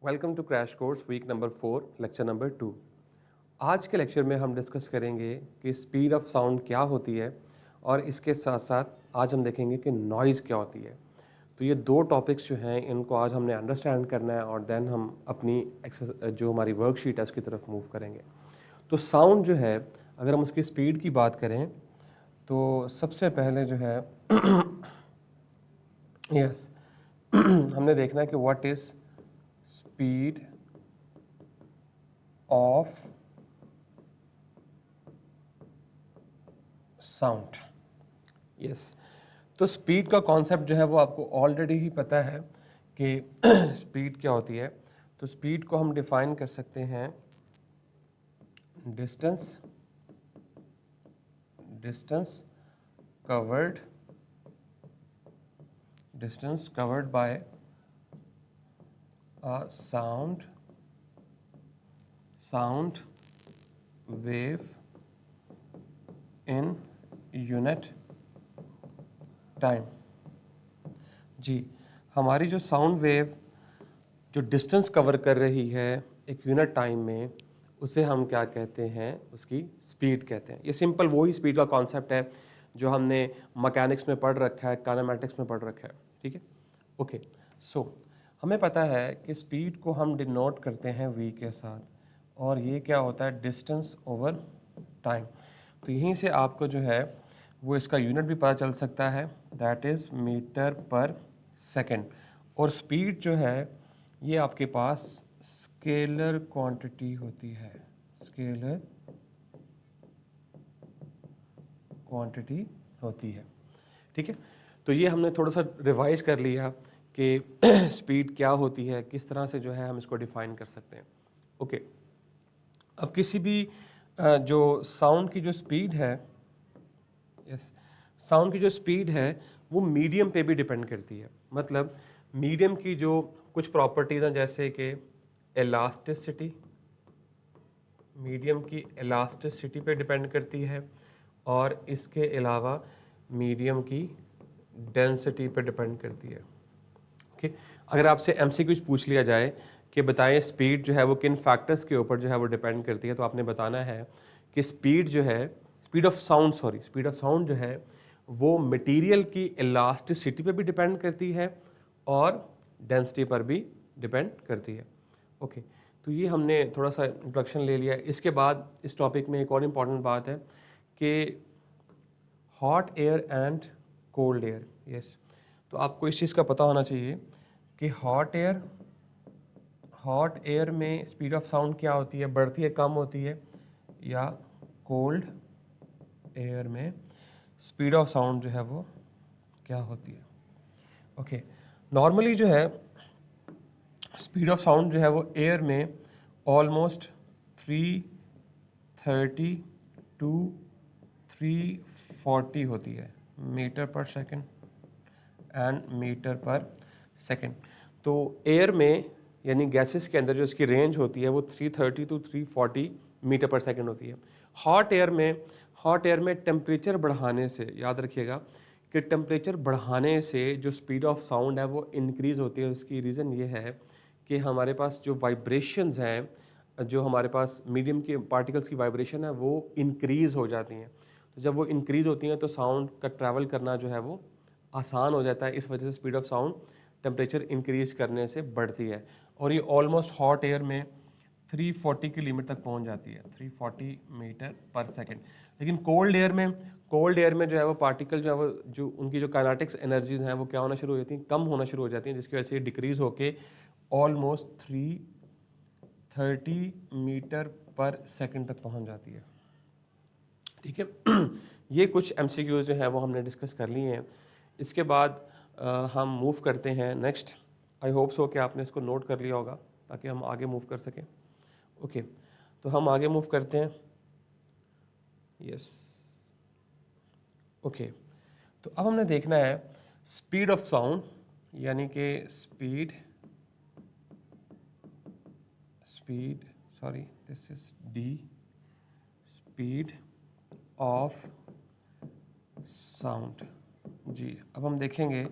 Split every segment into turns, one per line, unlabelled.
Welcome to crash course week number 4 lecture number 2। आज के lecture में हम डिस्कस करेंगे कि स्पीड ऑफ साउंड क्या होती है और इसके साथ साथ आज हम देखेंगे कि नॉइज़ क्या होती है। तो ये दो टॉपिक्स जो हैं इनको आज हमने अंडरस्टैंड करना है और देन हम अपनी जो हमारी वर्कशीट है उसकी तरफ मूव करेंगे। तो साउंड जो है, अगर हम उसकी स्पीड की बात करें तो सबसे पहले जो है यस हमने देखना है कि what is speed of sound. Yes, तो स्पीड का कॉन्सेप्ट जो है वो आपको ऑलरेडी ही पता है कि स्पीड क्या होती है। तो स्पीड को हम डिफाइन कर सकते हैं distance distance covered distance covered by a sound wave in unit time. जी, हमारी जो साउंड वेव जो डिस्टेंस कवर कर रही है एक यूनिट टाइम में, उसे हम क्या कहते हैं, उसकी स्पीड कहते हैं। ये सिंपल वही स्पीड का कॉन्सेप्ट है जो हमने मैकेनिक्स में पढ़ रखा है, काइनेमैटिक्स में पढ़ रखा है। ठीक है, ओके। सो हमें पता है कि स्पीड को हम डिनोट करते हैं वी के साथ, और ये क्या होता है, डिस्टेंस ओवर टाइम। तो यहीं से आपको जो है वो इसका यूनिट भी पता चल सकता है, that is metre per second. और स्पीड जो है ये आपके पास स्केलर क्वांटिटी होती है, स्केलर क्वांटिटी होती है। ठीक है, तो ये हमने थोड़ा सा रिवाइज कर लिया कि स्पीड क्या होती है, किस तरह से जो है हम इसको डिफाइन कर सकते हैं। ओके, अब किसी भी जो साउंड की जो स्पीड है, यस, साउंड की जो स्पीड है वो मीडियम पे भी डिपेंड करती है। मतलब मीडियम की जो कुछ प्रॉपर्टीज़ हैं, जैसे कि इलास्टिसिटी, मीडियम की इलास्टिसिटी पे डिपेंड करती है, और इसके अलावा मीडियम की डेंसिटी पे डिपेंड करती है। ओके, अगर आपसे एमसीक्यूज पूछ लिया जाए कि बताएं स्पीड जो है वो किन फैक्टर्स के ऊपर जो है वो डिपेंड करती है, तो आपने बताना है कि स्पीड जो है, स्पीड ऑफ साउंड जो है वो मटेरियल की इलास्टिसिटी पे भी डिपेंड करती है और डेंसिटी पर भी डिपेंड करती है। ओके, तो ये हमने थोड़ा सा इंट्रोडक्शन ले लिया। इसके बाद इस टॉपिक में एक और इम्पॉर्टेंट बात है कि hot air and cold air. Yes, तो आपको इस चीज़ का पता होना चाहिए कि हॉट एयर में स्पीड ऑफ साउंड क्या होती है, बढ़ती है, कम होती है, या कोल्ड एयर में स्पीड ऑफ साउंड जो है वो क्या होती है। ओके, नॉर्मली जो है स्पीड ऑफ साउंड जो है वो एयर में ऑलमोस्ट 330 टू 340 होती है, metre per second and metre per second. तो एयर में यानी गैसेस के अंदर जो इसकी रेंज होती है वो 330 टू 340 मीटर पर सेकेंड होती है। हॉट एयर में टेम्परेचर बढ़ाने से, याद रखिएगा कि टेम्परेचर बढ़ाने से जो स्पीड ऑफ साउंड है वो इंक्रीज़ होती है। उसकी रीज़न ये है कि हमारे पास जो वाइब्रेशंस हैं, जो हमारे पास मीडियम के पार्टिकल्स की वाइब्रेशन है वो इंक्रीज़ हो जाती हैं। तो जब वो इंक्रीज़ होती हैं तो साउंड का ट्रैवल करना जो है वो आसान हो जाता है। इस वजह से speed of sound temperature increase करने से बढ़ती है, और ये ऑलमोस्ट हॉट एयर में 340 की लिमिट तक पहुंच जाती है, 340 मीटर पर सेकेंड। लेकिन कोल्ड एयर में जो है वो पार्टिकल जो है वो जो उनकी जो काइनेटिक्स एनर्जीज हैं वो क्या होना शुरू हो जाती हैं, कम होना शुरू हो जाती हैं, जिसकी वजह से ये डिक्रीज़ होके ऑलमोस्ट 330 मीटर पर सेकेंड तक पहुंच जाती है। ठीक है, ये कुछ एमसीक्यूज जो है वो हमने डिस्कस कर लिए हैं। इसके बाद हम मूव करते हैं नेक्स्ट। आई होप सो कि आपने इसको नोट कर लिया होगा ताकि हम आगे मूव कर सकें। ओके, तो हम आगे मूव करते हैं। यस, ओके, तो अब हमने देखना है स्पीड ऑफ साउंड, यानी कि this is the, speed of sound. जी, अब हम देखेंगे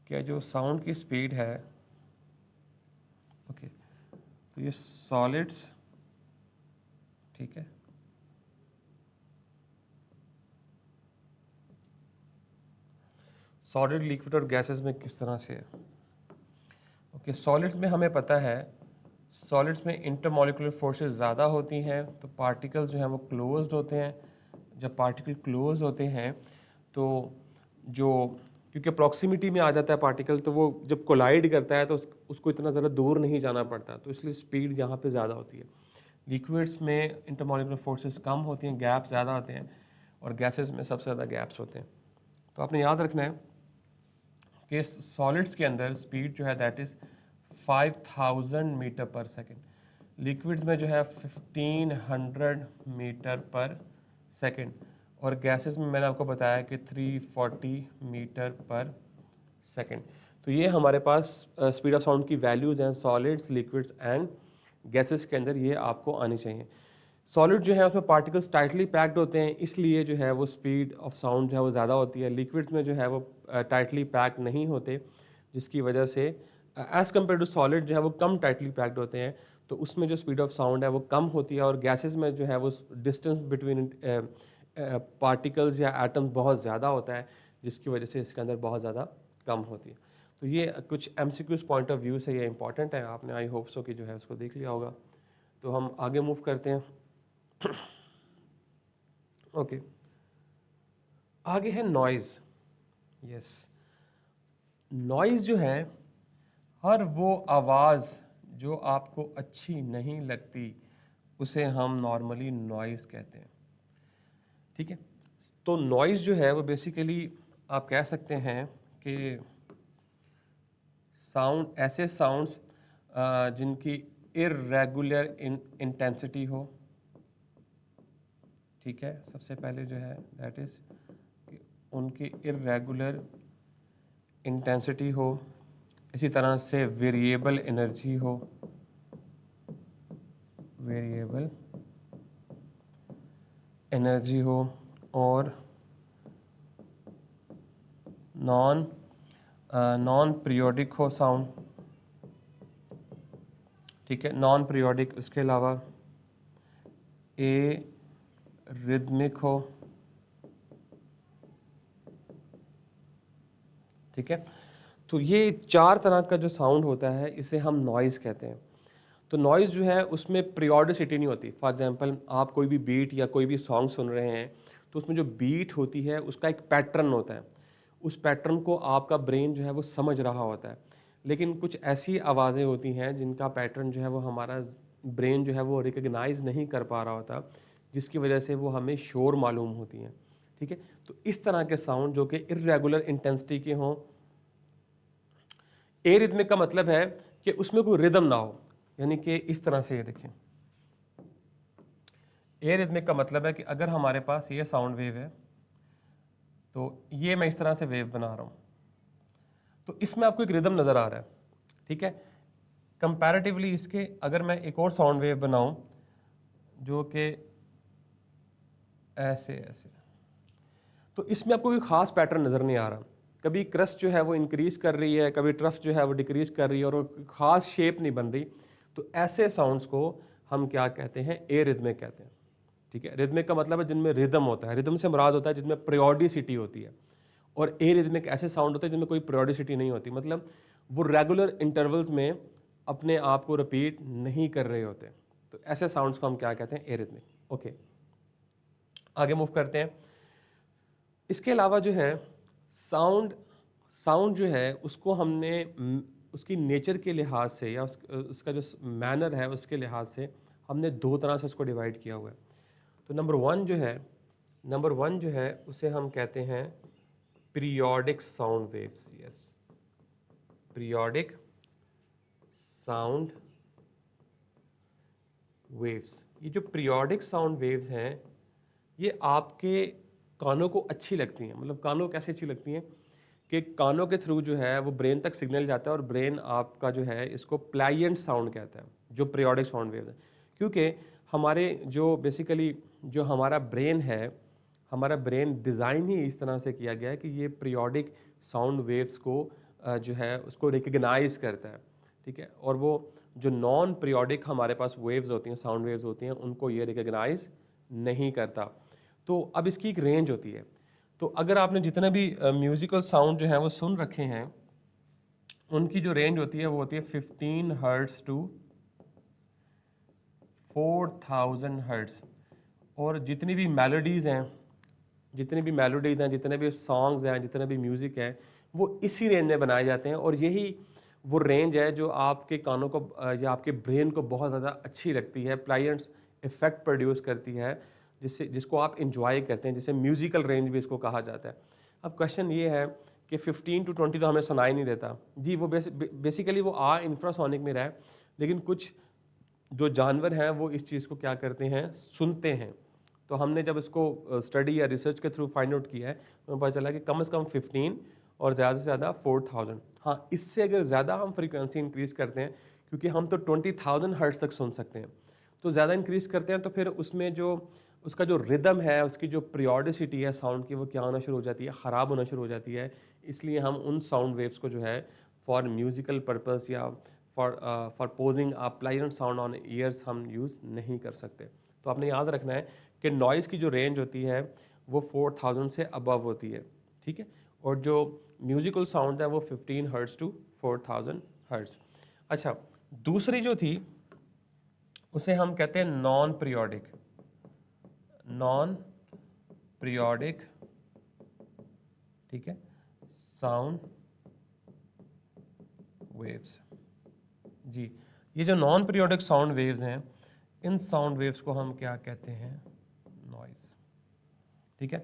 कि जो साउंड की स्पीड है, ओके, तो ये सॉलिड्स, ठीक है, सॉलिड, लिक्विड और गैसेस में किस तरह से है। ओके, सॉलिड्स में हमें पता है, सॉलिड्स में इंटरमॉलिक्यूलर फोर्सेस ज़्यादा होती हैं, तो पार्टिकल जो हैं वो क्लोज्ड होते हैं। जब पार्टिकल क्लोज होते हैं तो जो, क्योंकि प्रॉक्सिमिटी में आ जाता है पार्टिकल, तो वो जब कोलाइड करता है तो उसको इतना ज़्यादा दूर नहीं जाना पड़ता, तो इसलिए स्पीड यहाँ पे ज़्यादा होती है। लिक्विड्स में इंटरमॉलिक्यूलर फोर्सेस कम होती हैं, गैप ज़्यादा होते हैं, और गैसेस में सबसे ज़्यादा गैप्स होते हैं। तो आपने याद रखना है कि सॉलिड्स के अंदर स्पीड जो है that is 5000 metre per second, liquids में जो है 1500 मीटर पर सेकेंड, और गैसेस में मैंने आपको बताया कि 340 मीटर पर सेकेंड। तो ये हमारे पास स्पीड ऑफ साउंड की वैल्यूज़ हैं सॉलिड्स, लिक्विड्स एंड गैसेस के अंदर, ये आपको आनी चाहिए। सॉलिड जो है उसमें पार्टिकल्स टाइटली पैक्ड होते हैं, इसलिए जो है वो स्पीड ऑफ साउंड जो है वो ज़्यादा होती है। लिक्विड्स में जो है वो टाइटली पैक्ड नहीं होते, जिसकी वजह से एज़ कम्पेयर टू सॉलिड जो है वो कम टाइटली पैक्ड होते हैं, तो उसमें जो स्पीड ऑफ साउंड है वो कम होती है। और गैसेस में जो है वो डिस्टेंस बिटवीन पार्टिकल्स या एटम्स बहुत ज़्यादा होता है, जिसकी वजह से इसके अंदर बहुत ज़्यादा कम होती है। तो ये कुछ MCQs पॉइंट ऑफ व्यू से ये इंपॉर्टेंट है, आपने आई होप सो कि जो है उसको देख लिया होगा। तो हम आगे मूव करते हैं। ओके, आगे है नॉइज़। यस, नॉइज़ जो है, हर वो आवाज़ जो आपको अच्छी नहीं लगती उसे हम नॉर्मली नॉइज़ कहते हैं, ठीक है। तो नॉइज़ जो है वो बेसिकली आप कह सकते हैं कि साउंड, ऐसे साउंड्स जिनकी इर्रेगुलर इंटेंसिटी हो, ठीक है। सबसे पहले जो है दैट इज़ कि उनकी इर्रेगुलर इंटेंसिटी हो, इसी तरह से वेरिएबल एनर्जी हो, वेरिएबल एनर्जी हो, और नॉन पीरियोडिक हो साउंड, ठीक है, नॉन पीरियोडिक। उसके अलावा ए रिदमिक हो, ठीक है। तो ये 4 तरह का जो साउंड होता है इसे हम नॉइज़ कहते हैं। तो नॉइज़ जो है उसमें पीरियोडिसिटी नहीं होती। फॉर एग्जांपल आप कोई भी बीट या कोई भी सॉन्ग सुन रहे हैं, तो उसमें जो बीट होती है उसका एक पैटर्न होता है, उस पैटर्न को आपका ब्रेन जो है वो समझ रहा होता है। लेकिन कुछ ऐसी आवाज़ें होती हैं जिनका पैटर्न जो है वो हमारा ब्रेन जो है वो रिकग्नाइज़ नहीं कर पा रहा होता, जिसकी वजह से वो हमें शोर मालूम होती हैं, ठीक है। तो इस तरह के साउंड जो कि इर्रेगुलर इंटेंसिटी के हों। एरिथमिक का मतलब है कि उसमें कोई रिदम ना हो, यानी कि इस तरह से, ये देखें, एरिथमिक का मतलब है कि अगर हमारे पास ये साउंड वेव है, तो ये मैं इस तरह से वेव बना रहा हूँ, तो इसमें आपको एक रिदम नज़र आ रहा है, ठीक है। कंपैरेटिवली इसके अगर मैं एक और साउंड वेव बनाऊं जो कि ऐसे ऐसे, तो इसमें आपको कोई ख़ास पैटर्न नज़र नहीं आ रहा। कभी क्रस्ट जो है वो इंक्रीज़ कर रही है, कभी ट्रफ जो है वो डिक्रीज़ कर रही है, और ख़ास शेप नहीं बन रही। तो ऐसे साउंड्स को हम क्या कहते हैं, एरिथमिक कहते हैं, ठीक है। रिदमिक का मतलब है जिनमें रिदम होता है, रिदम से मुराद होता है जिनमें पीरियोडिसिटी होती है। और एरिथमिक ऐसे साउंड होते हैं जिनमें कोई पीरियोडिसिटी नहीं होती, मतलब वो रेगुलर इंटरवल्स में अपने आप को रिपीट नहीं कर रहे होते। तो ऐसे साउंड्स को हम क्या कहते हैं, एरिथमिक। ओके, आगे मूव करते हैं। इसके अलावा जो है साउंड जो है उसको हमने उसकी नेचर के लिहाज से या उसका जो मैनर है उसके लिहाज से हमने 2 तरह से उसको डिवाइड किया हुआ है। तो नंबर वन जो है उसे हम कहते हैं periodic sound waves. Yes, periodic sound waves. ये जो पीरियोडिक साउंड वेव्स हैं ये आपके कानों को अच्छी लगती हैं। मतलब कानों को कैसे अच्छी लगती हैं कि कानों के थ्रू जो है वो ब्रेन तक सिग्नल जाता है, और ब्रेन आपका जो है इसको प्लाइएंट साउंड कहता है, जो पीरियोडिक साउंड वेव्स है। क्योंकि हमारे जो बेसिकली जो हमारा ब्रेन है, हमारा ब्रेन डिज़ाइन ही इस तरह से किया गया है कि ये पीरियोडिक साउंड वेव्स को जो है उसको रिकग्नाइज करता है। ठीक है, और वो जो नॉन पीरियोडिक हमारे पास वेव्स होती हैं, साउंड वेव्स होती हैं, उनको ये रिकग्नाइज नहीं करता। तो अब इसकी एक रेंज होती है। तो अगर आपने जितने भी म्यूजिकल साउंड जो हैं वो सुन रखे हैं, उनकी जो रेंज होती है वो होती है 15 हर्ट्ज टू 4000 हर्ट्ज। और जितनी भी मेलोडीज़ हैं, जितने भी सॉन्ग्स हैं, जितने भी म्यूज़िक है, वो इसी रेंज में बनाए जाते हैं। और यही वो रेंज है जो आपके कानों को या आपके ब्रेन को बहुत ज़्यादा अच्छी लगती है, प्लाइंट्स इफेक्ट प्रोड्यूस करती है, जिसको आप इंजॉय करते हैं, जिसे म्यूजिकल रेंज भी इसको कहा जाता है। अब क्वेश्चन ये है कि 15 टू 20 तो हमें सुनाई नहीं देता जी, वो बेसिकली वो इंफ्रासोनिक में रहा है, लेकिन कुछ जो जानवर हैं वो इस चीज़ को क्या करते हैं, सुनते हैं। तो हमने जब इसको स्टडी या रिसर्च के थ्रू फाइंड आउट किया है तो हमें पता चला कि कम से कम 15 और ज़्यादा से ज़्यादा 4000। हाँ, इससे अगर ज़्यादा हम फ्रीक्वेंसी इंक्रीज़ करते हैं, क्योंकि हम तो 20,000 हर्ट्ज तक सुन सकते हैं, तो ज़्यादा इंक्रीज़ करते हैं तो फिर उसमें जो उसका जो रिदम है, उसकी जो पीरियोडिसिटी है साउंड की, वो क्या होना शुरू हो जाती है, ख़राब होना शुरू हो जाती है। इसलिए हम उन साउंड वेव्स को जो है फॉर म्यूज़िकल पर्पस या for posing a pleasant sound on years हम यूज़ नहीं कर सकते। तो आपने याद रखना है कि नॉइज़ की जो रेंज होती है वो 4000 से अबव होती है, ठीक है, और जो म्यूजिकल साउंड है वो 15 हर्ट्ज टू 4000 हर्ट्ज। अच्छा, दूसरी जो थी उसे हम कहते हैं नॉन पीरियोडिक ठीक है, साउंड वेव्स। जी, ये जो नॉन पीरियोडिक साउंड वेव्स हैं, इन साउंड वेव्स को हम क्या कहते हैं, नॉइज़, ठीक है।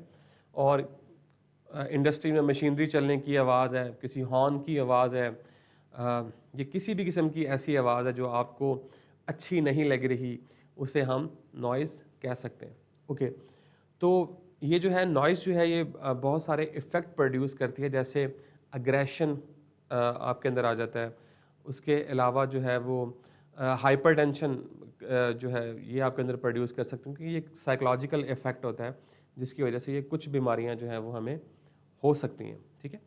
और इंडस्ट्री में मशीनरी चलने की आवाज़ है, किसी हॉर्न की आवाज़ है, ये किसी भी किस्म की ऐसी आवाज़ है जो आपको अच्छी नहीं लग रही, उसे हम नॉइज़ कह सकते हैं। ओके, तो ये जो है नॉइज़ जो है ये बहुत सारे इफ़ेक्ट प्रोड्यूस करती है, जैसे अग्रेशन आपके अंदर आ जाता है। उसके अलावा जो है वो हाइपरटेंशन जो है ये आपके अंदर प्रोड्यूस कर सकते हैं, क्योंकि ये एक साइकोलॉजिकल इफेक्ट होता है जिसकी वजह से ये कुछ बीमारियां जो है वो हमें हो सकती हैं, ठीक है।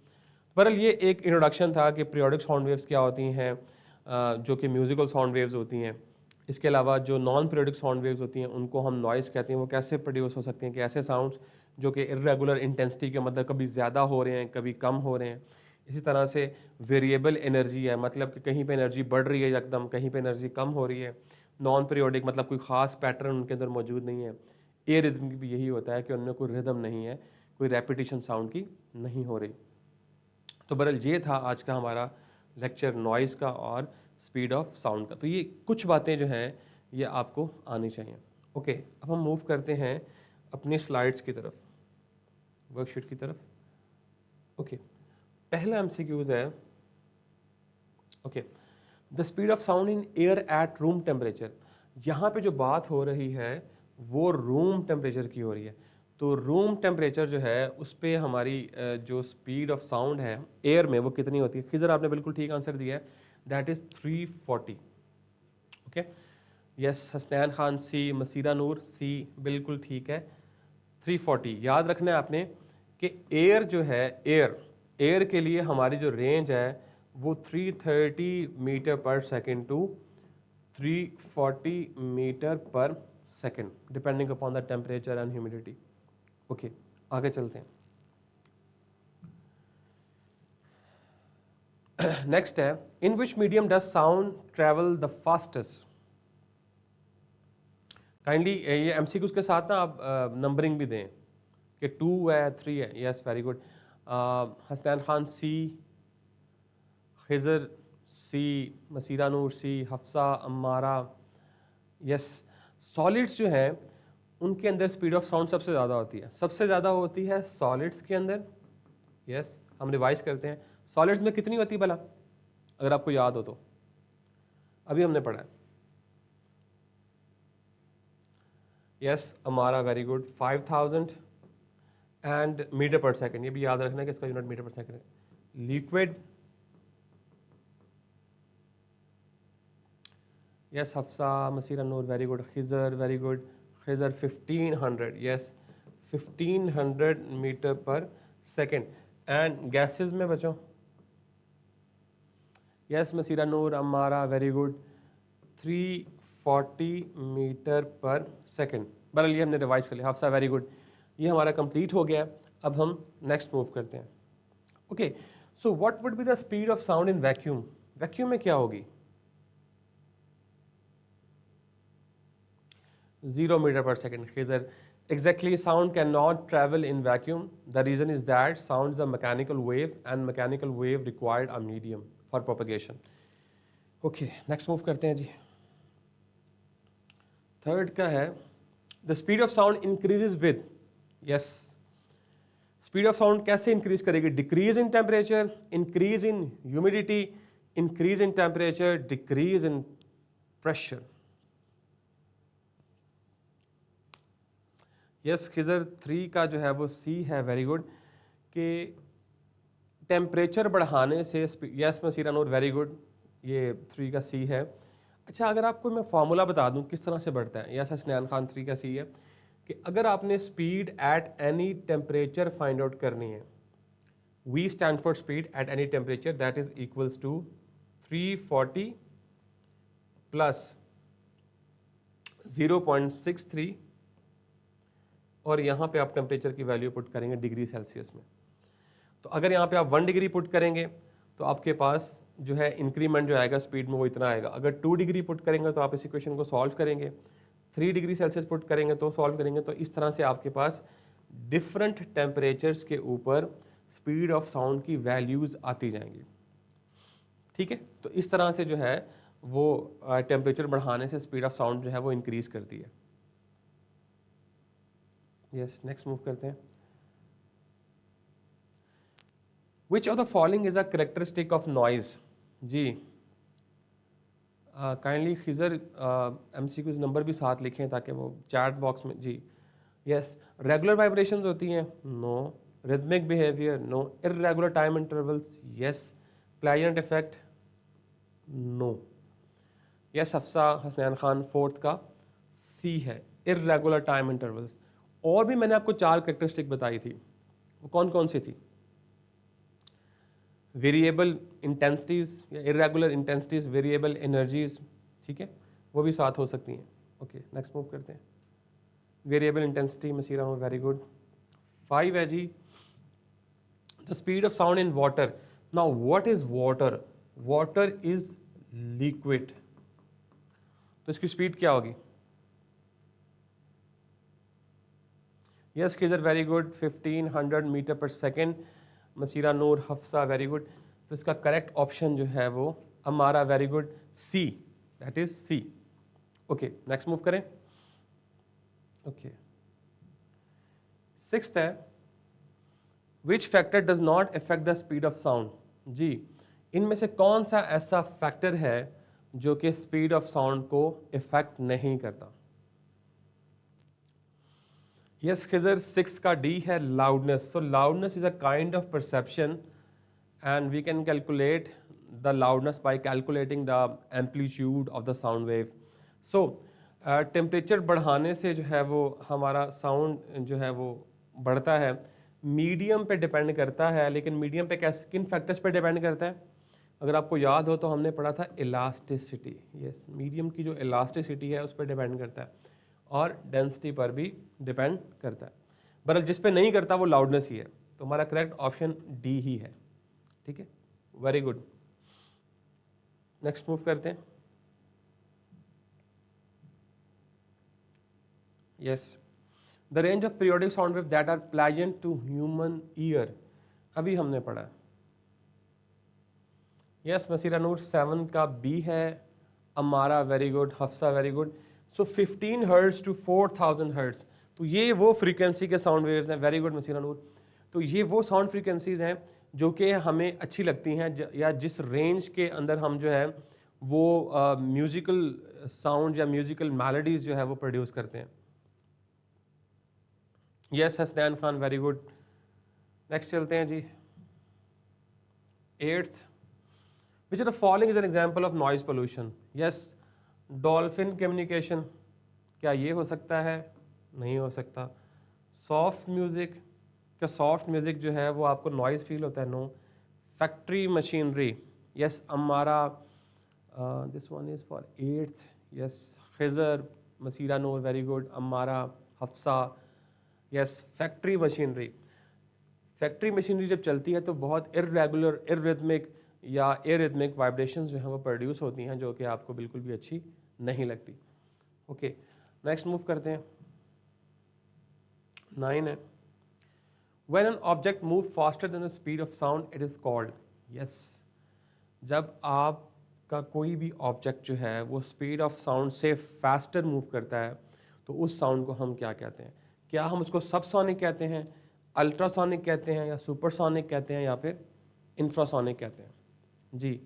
बहरहाल ये एक इंट्रोडक्शन था कि पीरियोडिक साउंड वेव्स क्या होती हैं, जो कि म्यूजिकल साउंड वेव्स होती हैं। इसके अलावा जो नॉन पीरियोडिक साउंड वेव्स होती हैं उनको हम नॉइज़ कहते हैं। वो कैसे प्रोड्यूस हो सकती हैं, कि ऐसे साउंड्स जो कि इर्रेगुलर इंटेंसिटी के, मतलब कभी ज़्यादा हो रहे हैं, कभी कम हो रहे हैं। इसी तरह से वेरिएबल एनर्जी है, मतलब कि कहीं पे एनर्जी बढ़ रही है एकदम, कहीं पे एनर्जी कम हो रही है। नॉन पीरियोडिक मतलब कोई ख़ास पैटर्न उनके अंदर मौजूद नहीं है। ए रिदम की भी यही होता है कि उनमें कोई रिदम नहीं है, कोई रेपिटेशन साउंड की नहीं हो रही। तो बहरहाल ये था आज का हमारा लेक्चर नॉइज़ का और स्पीड ऑफ साउंड का। तो ये कुछ बातें जो हैं ये आपको आनी चाहिए। ओके, अब हम मूव करते हैं अपनी स्लाइड्स की तरफ, वर्कशीट की तरफ। ओके, पहला एमसीक्यूज है, okay, the speed of sound in air at room temperature. यहाँ पे जो बात हो रही है वो रूम टेम्परेचर की हो रही है। तो रूम टेम्परेचर जो है उस पर हमारी जो स्पीड ऑफ साउंड है एयर में वो कितनी होती है। खिजर आपने बिल्कुल ठीक आंसर दिया है, that is 340। Okay, yes, Hasnain Khan C, Masira Noor C, बिल्कुल ठीक है, 340। याद रखना है आपने कि एयर जो है, एयर के लिए हमारी जो रेंज है वो 330 metre per second to 340 metre per second, depending upon the temperature and humidity. Okay, आगे चलते हैं। नेक्स्ट है, in which medium does sound travel the fastest. Kindly ये एमसीक्यूज के साथ ना आप नंबरिंग भी दें कि 2 है, 3 है। Yes, very good. Hasnain Khan C, Khizar C, Masira Noor C, Hafsa, Ammara, yes. Solids जो हैं उनके अंदर स्पीड ऑफ साउंड सबसे ज़्यादा होती है, सबसे ज़्यादा होती है सॉलिड्स के अंदर। यस, हम रिवाइज करते हैं, सॉलिड्स में कितनी होती है भला, अगर आपको याद हो तो, अभी हमने पढ़ा है। यस, हमारा very good, 5000 and metre per second, ये भी याद रखना कि इसका यूनिट मीटर पर सेकेंड है। Liquid, yes, Hafsa, Masira Noor very good, Khizar very good, Khizar 1500, yes 1500 metre per second. And gases में बचो, yes Masira Noor Amara very good 340 metre per second. बहरहाल ये हमने रिवाइज कर लिया। हफ्सा वेरी गुड, ये हमारा कंप्लीट हो गया। अब हम नेक्स्ट मूव करते हैं। Okay, so what would be the speed of sound in vacuum? Vacuum में क्या होगी? 0 meter per second. Khizar exactly, sound cannot travel in vacuum. The reason is that sound is a mechanical wave and mechanical wave required a medium for propagation. Okay, next move करते हैं जी। Third का है the speed of sound increases with, yes, speed of sound कैसे increase करेगी? Decrease in temperature, increase in humidity, increase in temperature, decrease in pressure. Yes Khizar 3 का जो है वो सी है, वेरी गुड, कि टेम्परेचर बढ़ाने से, yes Masira Noor very good, ये 3 का सी है। अच्छा, अगर आपको मैं फार्मूला बता दूं किस तरह से बढ़ता है, यस हसनैन खान 3 का सी है कि अगर आपने speed at any temperature find out करनी है, we stand for speed at any temperature, that is equals to 340 plus 0.63 और यहाँ पे आप टेम्परेचर की वैल्यू पुट करेंगे डिग्री सेल्सियस में। तो अगर यहाँ पे आप 1 डिग्री पुट करेंगे तो आपके पास जो है इंक्रीमेंट जो आएगा स्पीड में वो इतना आएगा। अगर 2 डिग्री पुट करेंगे तो आप इस इक्वेशन को सॉल्व करेंगे, 3 डिग्री सेल्सियस पुट करेंगे तो सॉल्व करेंगे। तो इस तरह से आपके पास डिफरेंट टेम्परेचर्स के ऊपर स्पीड ऑफ साउंड की वैल्यूज़ आती जाएंगी। ठीक है, तो इस तरह से जो है वो टेम्परेचर बढ़ाने से स्पीड ऑफ साउंड जो है वो इंक्रीज करती है। यस, नेक्स्ट मूव करते हैं। Which of the following is a characteristic of noise? जी काइंडली खिजर MCQs नंबर भी साथ लिखें ताकि वो चैट बॉक्स में। जी यस, रेगुलर वाइब्रेशंस होती हैं, no. Rhythmic behaviour, no. Irregular time intervals, yes. Pleasant effect, no. Yes Hafsa Hasnain Khan 4th का सी है, इर्रेगुलर टाइम इंटरवल्स। और भी मैंने आपको 4 कैरेक्टरिस्टिक बताई थी, वो कौन कौन सी थी? वेरिएबल इंटेंसिटीज या इरेगुलर इंटेंसिटीज, वेरिएबल एनर्जीज, ठीक है, वो भी साथ हो सकती हैं। ओके, नेक्स्ट मूव करते हैं। वेरिएबल इंटेंसिटी में सी रहा हूँ, वेरी गुड। 5 है जी, the speed of sound in water. Now what is water? Water is liquid, तो इसकी स्पीड क्या होगी? Yes Khizar very good, 1500 metre per second. Masira Noor Hafsa very good. तो इसका करेक्ट ऑप्शन जो है वो हमारा very good C, that is C. Okay, next move करें। ओके, 6th है, which factor does not affect the speed of sound? जी, इनमें से कौन सा ऐसा फैक्टर है जो कि स्पीड ऑफ साउंड को इफेक्ट नहीं करता? यस खिजर 6 का डी है, loudness. So loudness is a kind of perception and we can calculate the loudness by calculating the amplitude of the sound wave. So temperature बढ़ाने से जो है वो हमारा साउंड जो है वो बढ़ता है, मीडियम पे डिपेंड करता है। लेकिन मीडियम पे कैसे, किन फैक्टर्स पे डिपेंड करता है? अगर आपको याद हो तो हमने पढ़ा था इलास्टिसिटी। यस, मीडियम की जो इलास्टिसिटी है उस पर डिपेंड करता है और डेंसिटी पर भी डिपेंड करता है। बहरहाल जिस पे नहीं करता वो लाउडनेस ही है, तो हमारा करेक्ट ऑप्शन डी ही है। ठीक है, वेरी गुड। नेक्स्ट मूव करते हैं। Yes, the range of periodic sound wave that are pleasant to human ear, अभी हमने पढ़ा। यस मसीरा नूर 7 का बी है, Amara very good, Hafsa very good. So 15 hertz to 4000 hertz, तो ये वो फ्रीक्वेंसी के साउंड वेव्स हैं। Very good Masira Noor. तो ये वो साउंड फ्रीक्वेंसीज हैं जो कि हमें अच्छी लगती हैं, या जिस रेंज के अंदर हम जो है वो म्यूजिकल साउंड या म्यूजिकल मेलोडीज जो है वो प्रोड्यूस करते हैं। Yes Hasnain Khan very good. Next चलते हैं जी। 8th, which of the following is an example of noise pollution? Yes, dolphin communication, क्या ये हो सकता है? नहीं हो सकता। सॉफ्ट म्यूज़िक, क्या सॉफ्ट म्यूज़िक जो है वो आपको नॉइज़ फील होता है? No. Factory machinery, yes Ammara, this one is for 8th, yes Khizr, Masira Noor, very good, Ammara, Hafsa, yes factory machinery. Factory machinery जब चलती है तो बहुत इर्रेगुलर, इर्रिथमिक या इरिथमिक वाइब्रेशंस जो हैं वो प्रोड्यूस होती हैं, जो कि आपको बिल्कुल भी अच्छी नहीं लगती। ओके, नेक्स्ट मूव करते हैं। 9 है, when an object move faster than the speed of sound it is called. Yes, जब आपका कोई भी ऑब्जेक्ट जो है वो स्पीड ऑफ साउंड से फास्टर मूव करता है तो उस साउंड को हम क्या कहते हैं? क्या हम उसको सबसोनिक कहते हैं, अल्ट्रासोनिक कहते हैं, या सुपरसोनिक कहते हैं, या फिर इंफ्रासोनिक कहते हैं? जी,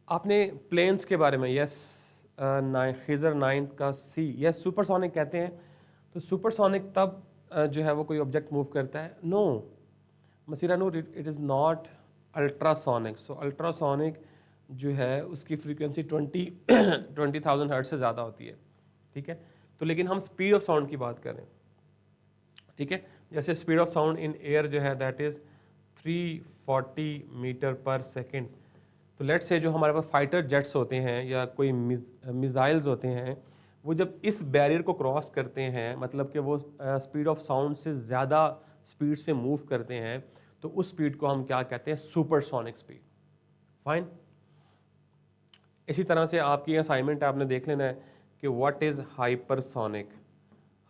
आपने प्लेन्स के बारे में, यस खिजर 9th का सी, यस सुपरसोनिक कहते हैं। तो सुपरसोनिक तब जो है वो कोई ऑब्जेक्ट मूव करता है। No Masira Noor, it is not ultrasonic. So ultrasonic जो है उसकी फ्रीक्वेंसी 20,000 हर्ट्ज से ज़्यादा होती है, ठीक है। तो लेकिन हम स्पीड ऑफ साउंड की बात करें, ठीक है, जैसे speed of sound in air जो है that is 340 metre per second. तो लेट्स से जो हमारे पास फाइटर जेट्स होते हैं या कोई मिसाइल्स होते हैं, वो जब इस बैरियर को क्रॉस करते हैं, मतलब कि वो स्पीड ऑफ साउंड से ज़्यादा स्पीड से मूव करते हैं, तो उस स्पीड को हम क्या कहते हैं? Supersonic speed. फाइन। इसी तरह से आपकी असाइनमेंट आपने देख लेना है कि व्हाट इज़ हाइपरसोनिक।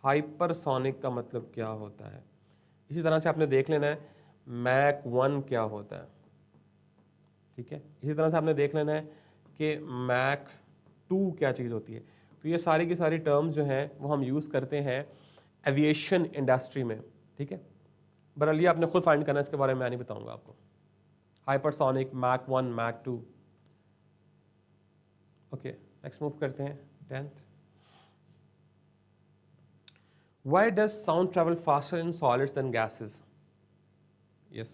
हाइपरसोनिक का मतलब क्या होता है। इसी तरह से आपने देख लेना है मैक 1 क्या होता है, ठीक है। इसी तरह से आपने देख लेना है कि मैक 2 क्या चीज़ होती है। तो ये सारी की सारी टर्म्स जो हैं वो हम यूज़ करते हैं एविएशन इंडस्ट्री में, ठीक है। बहरहाल ये आपने खुद फाइंड करना है, इसके बारे में मैं नहीं बताऊंगा आपको। Hypersonic, Mach 1, Mach 2। Okay, next move करते हैं 10th। Why does sound travel faster in solids than gases? Yes.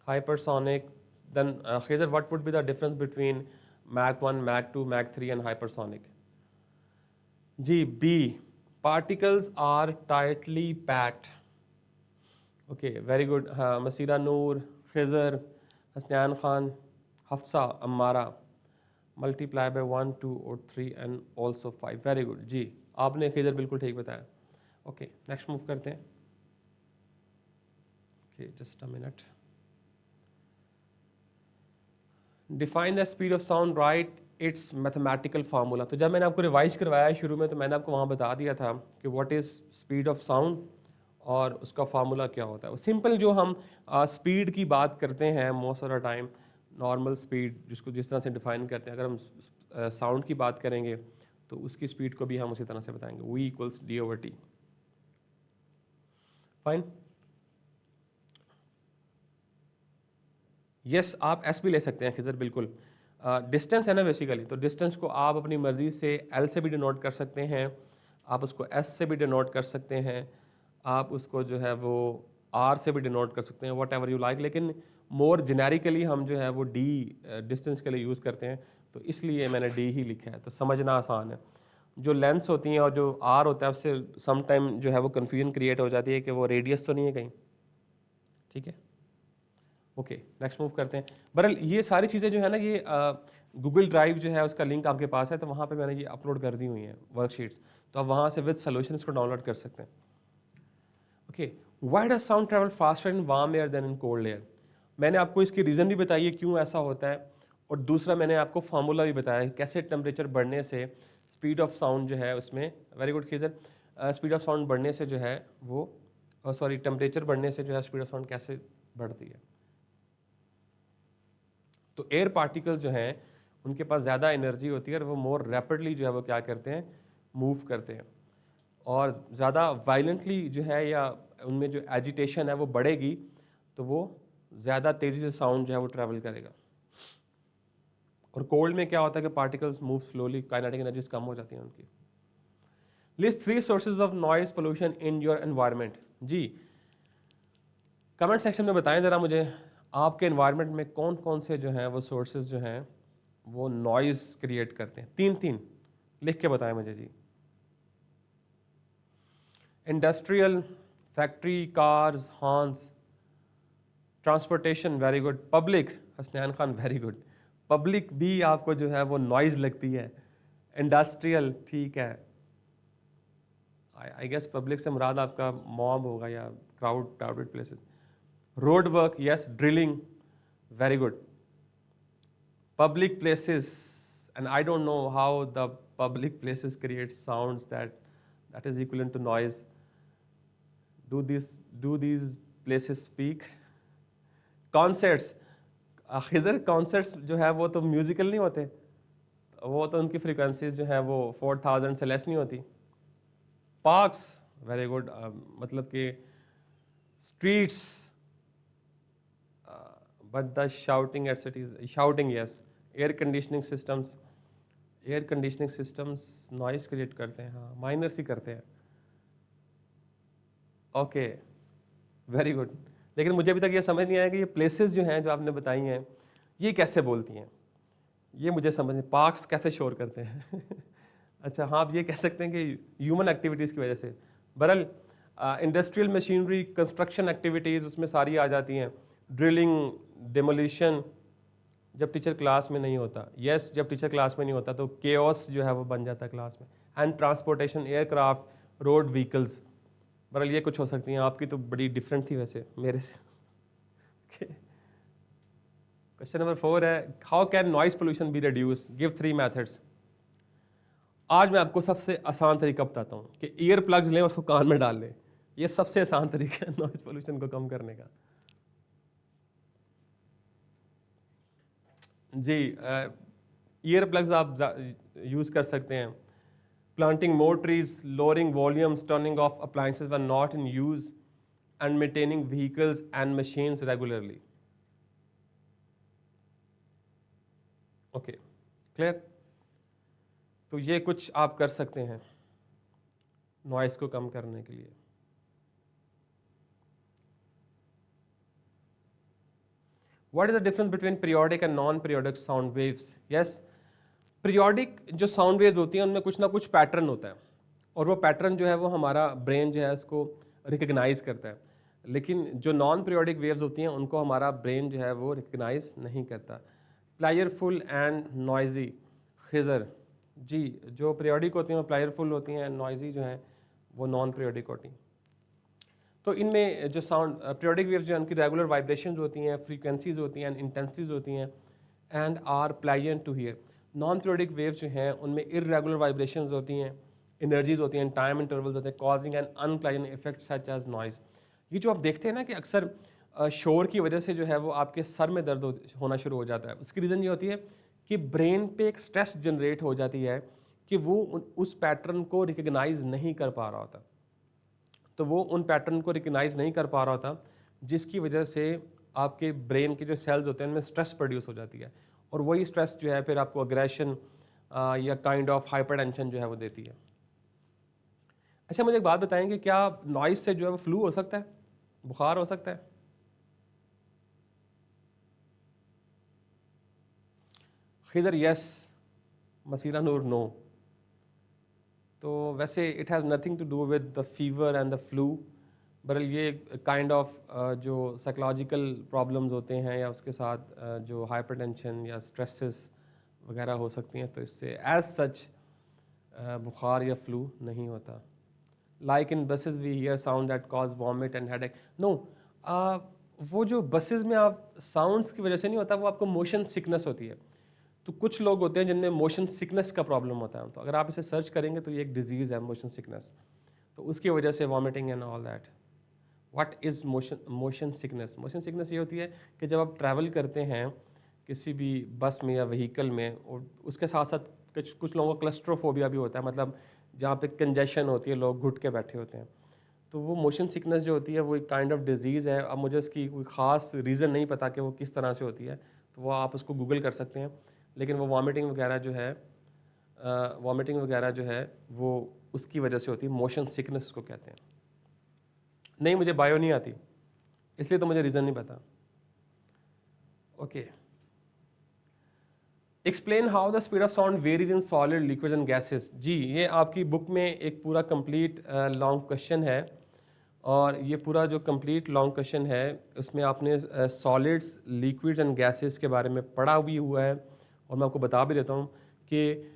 Hypersonic. Then, Khazer, what would be the difference between Mach 1, Mach 2, Mach 3 and hypersonic? G. B. Particles are tightly packed. Okay, very good. Masira Noor, Khazer, Hasnan Khan, Hafsa, Ammara. Multiply by 1, 2 और 3 and also 5. Very good. जी, आपने खिजर बिल्कुल ठीक बताया। Okay, next move करते हैं। Okay, just a minute. Define the speed of sound, right it's mathematical formula. तो जब मैंने आपको रिवाइज करवाया शुरू में, तो मैंने आपको वहाँ बता दिया था कि what is speed of sound और उसका फार्मूला क्या होता है। सिंपल जो हम स्पीड की बात करते हैं most of the time, normal speed जिसको जिस तरह से डिफाइन करते हैं, अगर हम साउंड की बात करेंगे तो उसकी स्पीड को भी हम उसी तरह से बताएंगे, V = d/t। फाइन। यस, आप एस भी ले सकते हैं खिजर, बिल्कुल। डिस्टेंस है ना बेसिकली, तो डिस्टेंस को आप अपनी मर्जी से एल से भी डिनोट कर सकते हैं, आप उसको एस से भी डिनोट कर सकते हैं, आप उसको जो है वो आर से भी डिनोट कर सकते हैं, वट एवर यू लाइक। लेकिन मोर जेनेरिकली हम जो है वो डी डिस्टेंस के लिए यूज़ करते हैं, तो इसलिए मैंने डी ही लिखा है, तो समझना आसान है। जो लेंथ्स होती हैं और जो आर होता है उससे सम टाइम जो है वो कन्फ्यूजन क्रिएट हो जाती है कि वो रेडियस तो नहीं है कहीं, ठीक है। ओके, नेक्स्ट मूव करते हैं। बहरहाल ये सारी चीज़ें जो है ना, ये गूगल ड्राइव जो है उसका लिंक आपके पास है, तो वहाँ पे मैंने ये अपलोड कर दी हुई हैं वर्कशीट्स, तो आप वहाँ से विद सोल्यूशंस को डाउनलोड कर सकते हैं। Okay, why does sound travel faster in warm air than in cold air. मैंने आपको इसकी रीज़न भी बताई है क्यों ऐसा होता है, और दूसरा मैंने आपको फार्मूला भी बताया है कैसे टेम्परेचर बढ़ने से स्पीड ऑफ साउंड जो है उसमें, very good Khizar, speed of sound बढ़ने से जो है वो, सॉरी टेम्परेचर बढ़ने से जो है स्पीड ऑफ साउंड कैसे बढ़ती है। तो एयर पार्टिकल जो हैं उनके पास ज़्यादा एनर्जी होती है और वो मोर रैपिडली जो है वो क्या करते हैं, मूव करते हैं, और ज़्यादा वायलेंटली जो है या उनमें जो एजिटेशन है वो बढ़ेगी, तो वो ज़्यादा तेज़ी से साउंड जो है वो ट्रैवल करेगा। और कोल्ड में क्या होता है कि particles move slowly, kinetic energies कम हो जाती हैं उनकी। List 3 sources of noise pollution in your environment. जी, कमेंट सेक्शन में बताएं ज़रा मुझे, आपके एनवायरनमेंट में कौन कौन से जो हैं वो सोर्सेज जो हैं वो नॉइज़ क्रिएट करते हैं। 3 लिख के बताएं मुझे जी। Industrial, factory, cars, horns, transportation very good, public Hasnain Khan very good, public भी आपको जो है वो नॉइज़ लगती है, इंडस्ट्रियल ठीक है, आई गेस पब्लिक से मुराद आपका मॉब होगा या crowded places. Road work yes, drilling very good, public places, and I don't know how the public places create sounds that is equivalent to noise. Do these places speak? Concerts, Khizar concerts जो है वो तो musical नहीं होते, वो तो उनकी frequencies जो है वो 4000 से लेस नहीं होती। पार्क्स वेरी गुड, मतलब कि streets, but the shouting at cities, shouting yes. Air conditioning systems noise create करते हैं, हाँ माइनर सी करते हैं, ओके वेरी गुड। लेकिन मुझे अभी तक ये समझ नहीं आया कि ये प्लेसेस जो हैं जो आपने बताई हैं ये कैसे बोलती हैं, ये मुझे समझ नहीं, पार्क्स कैसे शोर करते हैं अच्छा हाँ, आप ये कह सकते हैं कि ह्यूमन एक्टिविटीज़ की वजह से। बहरहाल इंडस्ट्रियल मशीनरी, कंस्ट्रक्शन एक्टिविटीज़ उसमें सारी आ जाती हैं, ड्रिलिंग, डेमोलिशन, जब टीचर क्लास में नहीं होता, यस जब टीचर क्लास में नहीं होता तो केओस जो है वो बन जाता है क्लास में। And transportation, aircraft, road vehicles, बहरहाल ये कुछ हो सकती हैं, आपकी तो बड़ी डिफरेंट थी वैसे मेरे से। क्वेश्चन नंबर 4 है, how can noise pollution be reduce, give 3 methods. आज मैं आपको सबसे आसान तरीका बताता हूँ कि ईयर प्लग्स लें और उसको कान में डाल लें, ये सबसे आसान तरीका है नॉइस पोल्यूशन को कम करने का। जी, ईयर प्लग्स आप यूज़ कर सकते हैं। Planting more trees, lowering volumes, turning of appliances one not in use, and maintaining vehicles and machines regularly. Okay clear, तो ये कुछ आप कर सकते हैं नॉइस को कम करने के लिए। What is the difference between periodic and non-periodic sound waves? Yes, periodic जो sound waves होती हैं उनमें कुछ ना कुछ पैटर्न होता है, और वो पैटर्न जो है वो हमारा ब्रेन जो है उसको रिकग्नाइज करता है, लेकिन जो नॉन पीरियोडिक वेव्स होती हैं उनको हमारा ब्रेन जो है वो रिकग्नाइज नहीं करता। प्लायरफुल एंड नॉइजी, खिजर जी, जो पीरियोडिक होती हैं वो प्लायरफुल होती हैं, नॉइजी जो हैं वो नॉन पीरियोडिक होती हैं। तो इनमें जो साउंड पीरियोडिक वेव्स जो हैं उनकी रेगुलर वाइब्रेशंस होती हैं, फ्रीक्वेंसीज होती हैं, इंटेंसिटीज होती हैं, and are pleasant to hear. Non periodic waves जो हैं उनमें इररेगुलर वाइब्रेशंस होती हैं, एनर्जीज होती हैं, टाइम इंटरवल्स होते हैं, causing an unpleasant effect such as noise. ये जो आप देखते हैं ना कि अक्सर शोर की वजह से जो है वो आपके सर में दर्द होना शुरू हो जाता है, उसकी रीज़न ये होती है कि ब्रेन पे एक स्ट्रेस जनरेट हो जाती है कि वो उस पैटर्न को रिकग्नाइज नहीं कर पा रहा होता, तो वो उन पैटर्न को रिकग्नाइज नहीं कर पा रहा होता, जिसकी वजह से आपके ब्रेन के जो सेल्स होते हैं उनमें स्ट्रेस प्रोड्यूस हो जाती है, और वही स्ट्रेस जो है फिर आपको अग्रेशन या काइंड ऑफ हाइपरटेंशन जो है वो देती है। अच्छा मुझे एक बात बताएं कि क्या नॉइस से जो है वो फ्लू हो सकता है, बुखार हो सकता है? Khidar yes, Masira Noor no. तो वैसे it has nothing to do with the fever and the flu, बहरहाल ये काइंड ऑफ जो साइकोलॉजिकल प्रॉब्लम्स होते हैं या उसके साथ जो हाइपरटेंशन या स्ट्रेसेस वगैरह हो सकती हैं, तो इससे एज सच बुखार या फ्लू नहीं होता। Like in buses we hear sound that cause vomit and headache, no, वो जो बसेस में आप साउंड्स की वजह से नहीं होता, वो आपको मोशन सिकनेस होती है। तो कुछ लोग होते हैं जिनमें मोशन सिकनेस का प्रॉब्लम होता है, तो अगर आप इसे सर्च करेंगे तो ये एक डिजीज़ है मोशन सिकनेस, तो उसकी वजह से vomiting and all that. What is motion sickness? Motion sickness ये होती है कि जब आप ट्रैवल करते हैं किसी भी बस में या व्हीकल में, और उसके साथ साथ कुछ लोगों को क्लस्ट्रोफोबिया भी होता है, मतलब जहाँ पे कंजेशन होती है, लोग घुट के बैठे होते हैं, तो वो मोशन सिकनेस जो होती है वो एक काइंड ऑफ डिजीज़ है। अब मुझे उसकी कोई ख़ास रीज़न नहीं पता कि वो किस तरह से होती है, तो वो आप उसको गूगल कर सकते हैं, लेकिन वो वॉमिटिंग वगैरह जो है वो उसकी वजह से होती है, मोशन सिकनेस उसको कहते हैं। नहीं, मुझे बायो नहीं आती, इसलिए तो मुझे रीज़न नहीं पता। Okay, explain how the speed of sound varies in solid, liquid and gases. जी, ये आपकी बुक में एक पूरा कंप्लीट लॉन्ग क्वेश्चन है, और ये पूरा जो कंप्लीट लॉन्ग क्वेश्चन है उसमें आपने सॉलिड्स, लिक्विड्स एंड गैसेस के बारे में पढ़ा भी हुआ है, और मैं आपको बता भी देता हूँ कि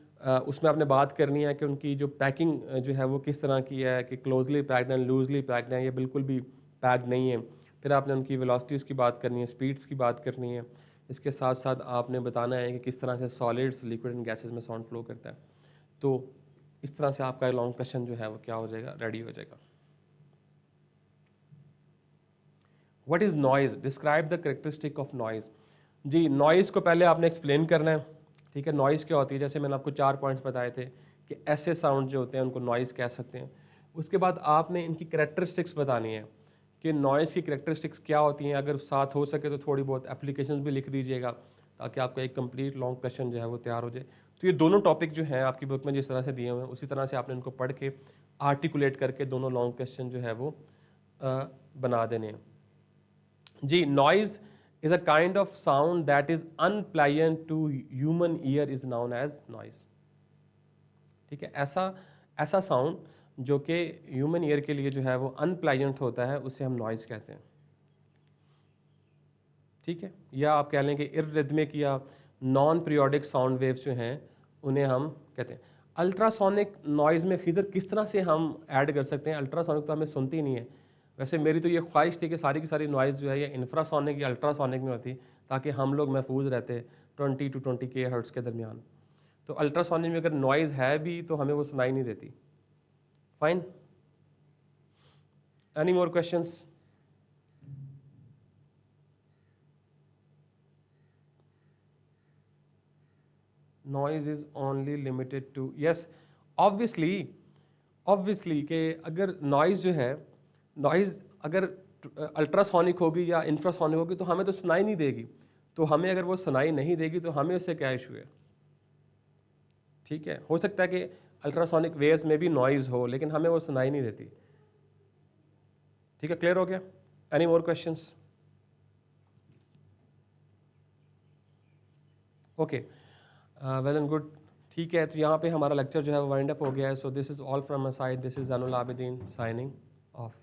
उसमें आपने बात करनी है कि उनकी जो पैकिंग जो है वो किस तरह की है, कि क्लोजली पैक्ड है, लूजली पैक्ड है, ये बिल्कुल भी पैक्ड नहीं है। फिर आपने उनकी वेलोसिटीज़ की बात करनी है, स्पीड्स की बात करनी है। इसके साथ साथ आपने बताना है कि किस तरह से सॉलिड्स, लिक्विड एंड गैसेस में साउंड फ्लो करता है। तो इस तरह से आपका लॉन्ग क्वेश्चन जो है वो क्या हो जाएगा, रेडी हो जाएगा। What is noise, describe the characteristic of noise. जी, नॉइज़ को पहले आपने एक्सप्लेन करना है, ठीक है। नॉइज़ क्या होती है, जैसे मैंने आपको 4 पॉइंट्स बताए थे कि ऐसे साउंड जो होते हैं उनको नॉइज़ कह सकते हैं। उसके बाद आपने इनकी करेक्टरिस्टिक्स बतानी है कि नॉइज़ की करेक्टरिस्टिक्स क्या होती हैं। अगर साथ हो सके तो थोड़ी बहुत एप्लीकेशंस भी लिख दीजिएगा, ताकि आपका एक कंप्लीट लॉन्ग क्वेश्चन जो है वो तैयार हो जाए। तो ये दोनों टॉपिक जो हैं आपकी बुक में जिस तरह से दिए हुए हैं, उसी तरह से आपने इनको पढ़ के आर्टिकुलेट करके दोनों लॉन्ग क्वेश्चन जो है वो बना देने हैं। जी, noise is a kind of sound that is unpleasant to human ear is known as noise. ठीक है, ऐसा ऐसा साउंड जो कि ह्यूमन ईयर के लिए जो है वो अनप्लायंट होता है, उसे हम नॉइज कहते हैं। ठीक है, या आप कह लें कि इररिथमिक या नॉन पीरियोडिक साउंड वेव्स जो हैं उन्हें हम कहते हैं। अल्ट्रासोनिक नॉइज़ में खिजर किस तरह से हम ऐड कर सकते हैं? अल्ट्रासोनिक तो हमें सुनती ही नहीं है। वैसे मेरी तो ये ख्वाहिश थी कि सारी की सारी नॉइज़ जो है ये इंफ्रासोनिक या अल्ट्रासोनिक में होती, ताकि हम लोग महफूज रहते 20 to 20 के हर्ट्ज़ के दरमियान। तो अल्ट्रासोनिक में अगर नॉइज़ है भी तो हमें वो सुनाई नहीं देती। Fine, any more questions? Noise is only limited to, yes, obviously कि अगर नॉइज़ जो है, नॉइज़ अगर अल्ट्रासोनिक होगी या इंफ्रासोनिक होगी तो हमें तो सुनाई नहीं देगी। तो हमें अगर वो सुनाई नहीं देगी तो हमें उससे क्या इशू है? ठीक है, हो सकता है कि अल्ट्रासोनिक वेव्स में भी नॉइज़ हो लेकिन हमें वो सुनाई नहीं देती। ठीक है, क्लियर हो गया? Any more questions? Okay, well and good. ठीक है, तो यहाँ पे हमारा लेक्चर जो है वो वाइंड अप हो गया है। So this is all from my side, this is Zainul Abidin signing off.